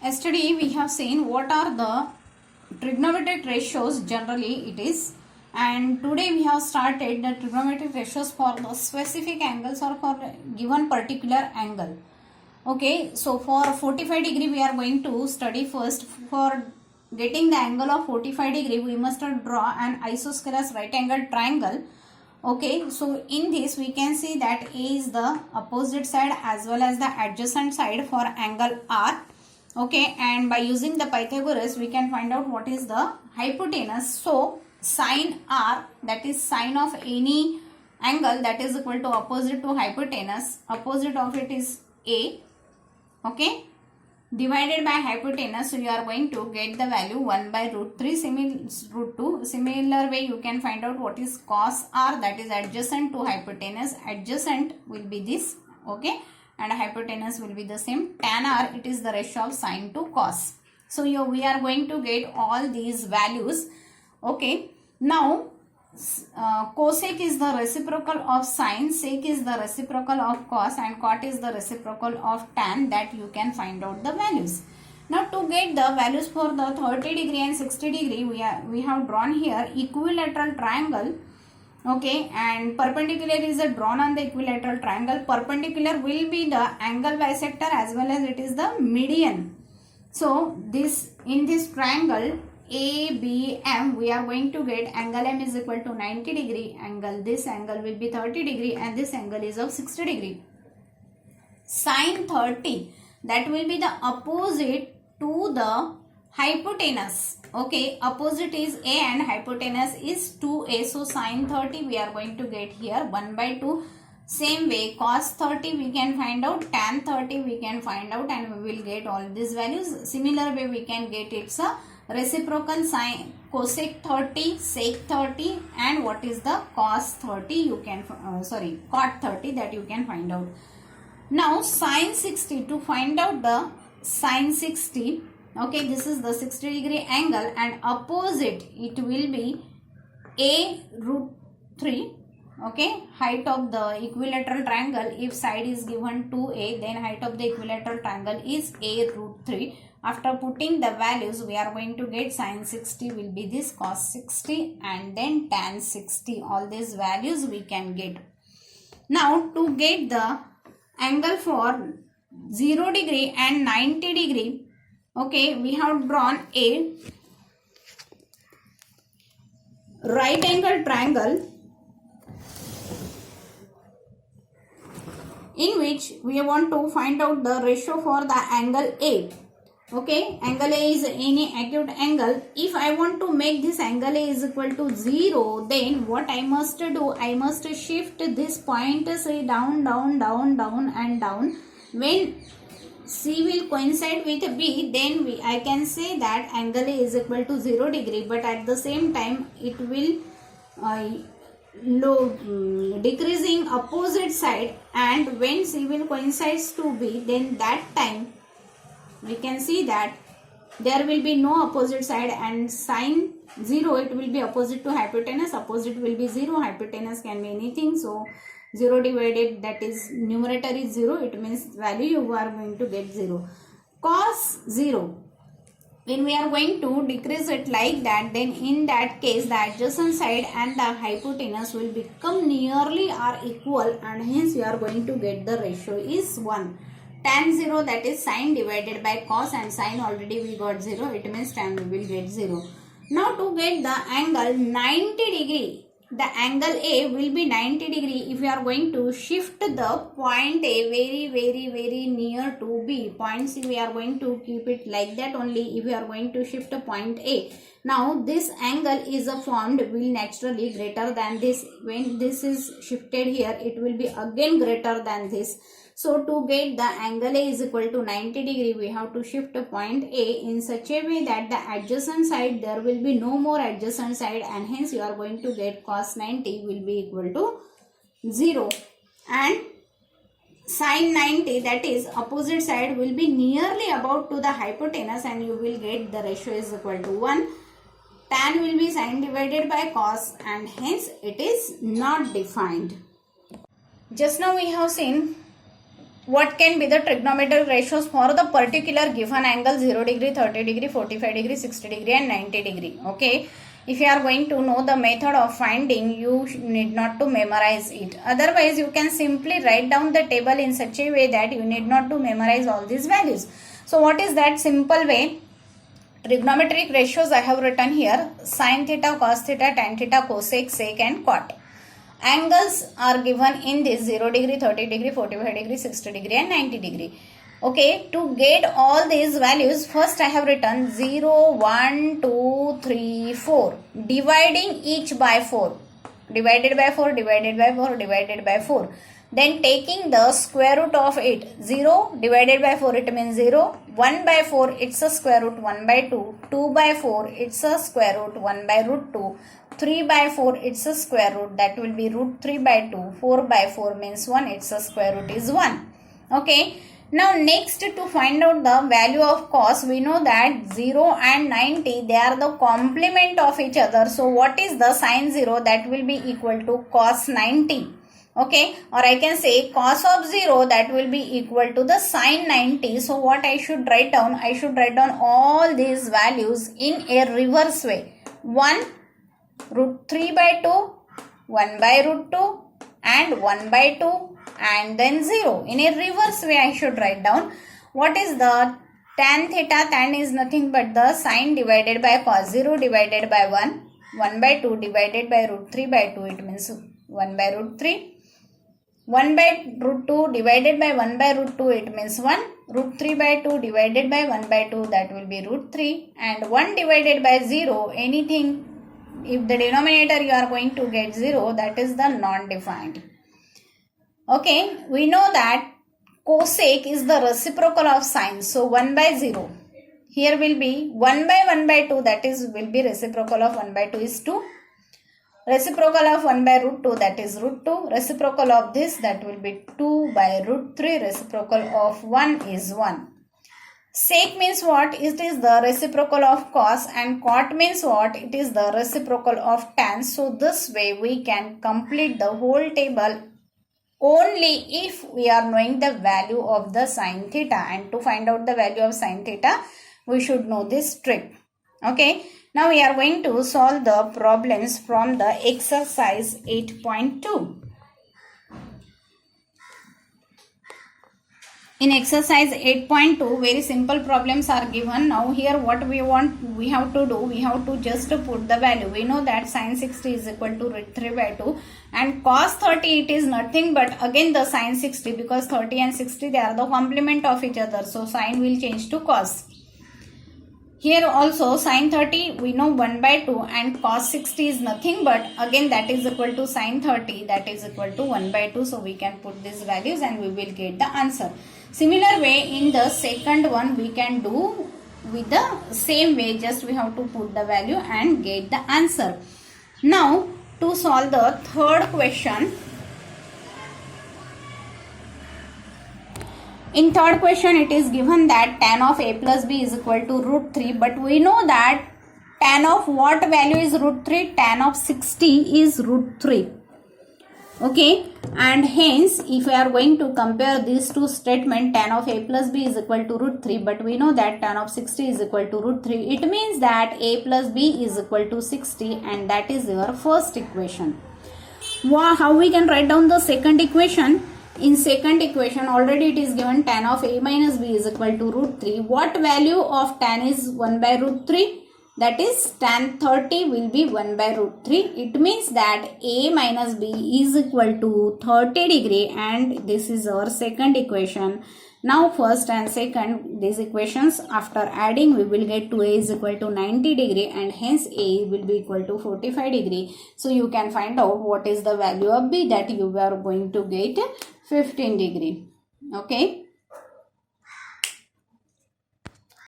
Yesterday we have seen what are the trigonometric ratios generally it is, and today we have started the trigonometric ratios for the specific angles or for given particular angle. Okay, so for 45 degree we are going to study first. For getting the angle of 45 degree we must draw an isosceles right angle triangle. Okay, so in this we can see that A is the opposite side as well as the adjacent side for angle R. Okay, and by using the Pythagoras we can find out what is the hypotenuse. So sine R, that is sine of any angle, that is equal to opposite to hypotenuse. Opposite of it is A. Okay, divided by hypotenuse, so you are going to get the value 1 by root 3 root 2. Similar way you can find out what is cos R, that is adjacent to hypotenuse. Adjacent will be this. Okay, and hypotenuse will be the same. Tan R, it is the ratio of sine to cos. So here we are going to get all these values. Okay, now cosec is the reciprocal of sine, sec is the reciprocal of cos, and cot is the reciprocal of tan, that you can find out the values. Now to get the values for the 30 degree and 60 degree, we have drawn here equilateral triangle. Okay, and perpendicular is drawn on the equilateral triangle. Perpendicular will be the angle bisector as well as it is the median. So this, in this triangle ABM, we are going to get angle M is equal to 90 degree, angle, this angle will be 30 degree, and this angle is of 60 degree. Sine 30, that will be the opposite to the hypotenuse. Okay, opposite is A and hypotenuse is 2A. So sine 30 we are going to get here 1 by 2. Same way cos 30 we can find out, tan 30 we can find out, and we will get all these values. Similar way we can get its a reciprocal sine, cosec 30, sec 30, and what is the cos 30 you can cot 30, that you can find out. Now sine 60, to find out the sine 60, okay, this is the 60 degree angle, and opposite it will be A root 3. Okay, height of the equilateral triangle, if side is given 2A, then height of the equilateral triangle is A root 3. After putting the values, we are going to get sine 60 will be this, cos 60, and then tan 60. All these values we can get. Now to get the angle for 0 degree and 90 degree, okay, we have drawn a right angle triangle in which we want to find out the ratio for the angle A. Okay, angle A is any acute angle. If I want to make this angle A is equal to 0, then what I must do, I must shift this point, say down, down, down, down and down. When C will coincide with B, then I can say that angle A is equal to 0 degree, but at the same time it will decreasing opposite side, and when C will coincides to B, then that time we can see that there will be no opposite side, and sine 0 it will be opposite to hypotenuse, opposite will be 0, hypotenuse can be anything, so 0 divided, that is numerator is 0, it means value you are going to get 0. Cos 0, when we are going to decrease it like that, then in that case the adjacent side and the hypotenuse will become nearly or equal, and hence you are going to get the ratio is 1. Tan 0, that is sine divided by cos, and sine already we got 0, it means tan we will get 0. Now to get the angle 90 degree, the angle A will be 90 degree if you are going to shift the point A very near to B. Point C we are going to keep it like that only if you are going to shift a point A. Now this angle is formed will naturally greater than this. When this is shifted here, it will be again greater than this. So to get the angle A is equal to 90 degree, we have to shift a point A in such a way that the adjacent side, there will be no more adjacent side, and hence you are going to get cos 90 will be equal to 0, and sine 90, that is opposite side, will be nearly about to the hypotenuse, and you will get the ratio is equal to 1. Tan will be sine divided by cos, and hence it is not defined. Just now we have seen what can be the trigonometric ratios for the particular given angle 0 degree, 30 degree, 45 degree, 60 degree and 90 degree. Okay. If you are going to know the method of finding, you need not to memorize it. Otherwise, you can simply write down the table in such a way that you need not to memorize all these values. So what is that simple way? Trigonometric ratios I have written here: sin theta, cos theta, tan theta, cosec, sec and cot. Angles are given in this 0 degree, 30 degree, 45 degree, 60 degree and 90 degree. Okay, to get all these values, first I have written 0, 1, 2, 3, 4. Dividing each by 4. Divided by 4, divided by 4, divided by 4. Then taking the square root of it. 0 divided by 4, it means 0. 1 by 4, it's a square root 1 by 2. 2 by 4, it's a square root 1 by root 2. 3 by 4, it's a square root, that will be root 3 by 2. 4 by 4 means 1, its a square root is 1. Okay. Now next, to find out the value of cos, we know that 0 and 90, they are the complement of each other. So what is the sin 0? That will be equal to cos 90. Okay, or I can say cos of 0, that will be equal to the sin 90. So what I should write down? I should write down all these values in a reverse way. 1 root 3 by 2, 1 by root 2 and 1 by 2 and then 0. In a reverse way I should write down. What is the tan theta? Tan is nothing but the sin divided by cos. 0 divided by 1. 1 by 2 divided by root 3 by 2. It means 1 by root 3. 1 by root 2 divided by 1 by root 2. It means 1. Root 3 by 2 divided by 1 by 2. That will be root 3. And 1 divided by 0. Anything, if the denominator you are going to get 0, that is the non-defined. Okay, we know that cosec is the reciprocal of sine. So 1 by 0. Here will be 1 by 1 by 2, that is will be reciprocal of 1 by 2 is 2. Reciprocal of 1 by root 2, that is root 2. Reciprocal of this, that will be 2 by root 3. Reciprocal of 1 is 1. Sec means what? It is the reciprocal of cos, and cot means what? It is the reciprocal of tan. So this way we can complete the whole table only if we are knowing the value of the sin theta. And to find out the value of sin theta, we should know this trick. Okay. Now we are going to solve the problems from the exercise 8.2. In exercise 8.2, very simple problems are given. Now here what we have to do, we have to just put the value. We know that sin 60 is equal to root 3 by 2 and cos 30, it is nothing but again the sin 60, because 30 and 60, they are the complement of each other. So sin will change to cos. Here also sin 30, we know 1 by 2 and cos 60 is nothing but again that is equal to sin 30, that is equal to 1 by 2. So we can put these values and we will get the answer. Similar way in the second one we can do with the same way, just we have to put the value and get the answer. Now to solve the third question. In third question, it is given that tan of a plus b is equal to root 3. But we know that tan of what value is root 3? Tan of 60 is root 3. Okay. And hence, if we are going to compare these two statements, tan of a plus b is equal to root 3. But we know that tan of 60 is equal to root 3. It means that a plus b is equal to 60. And that is your first equation. How we can write down the second equation? In second equation, already it is given tan of a minus b is equal to root 3. What value of tan is 1 by root 3? That is tan 30 will be 1 by root 3. It means that a minus b is equal to 30 degree, and this is our second equation. Now first and second, these equations after adding we will get to a is equal to 90 degree and hence a will be equal to 45 degree. So you can find out what is the value of b, that you are going to get 15 degree. Okay.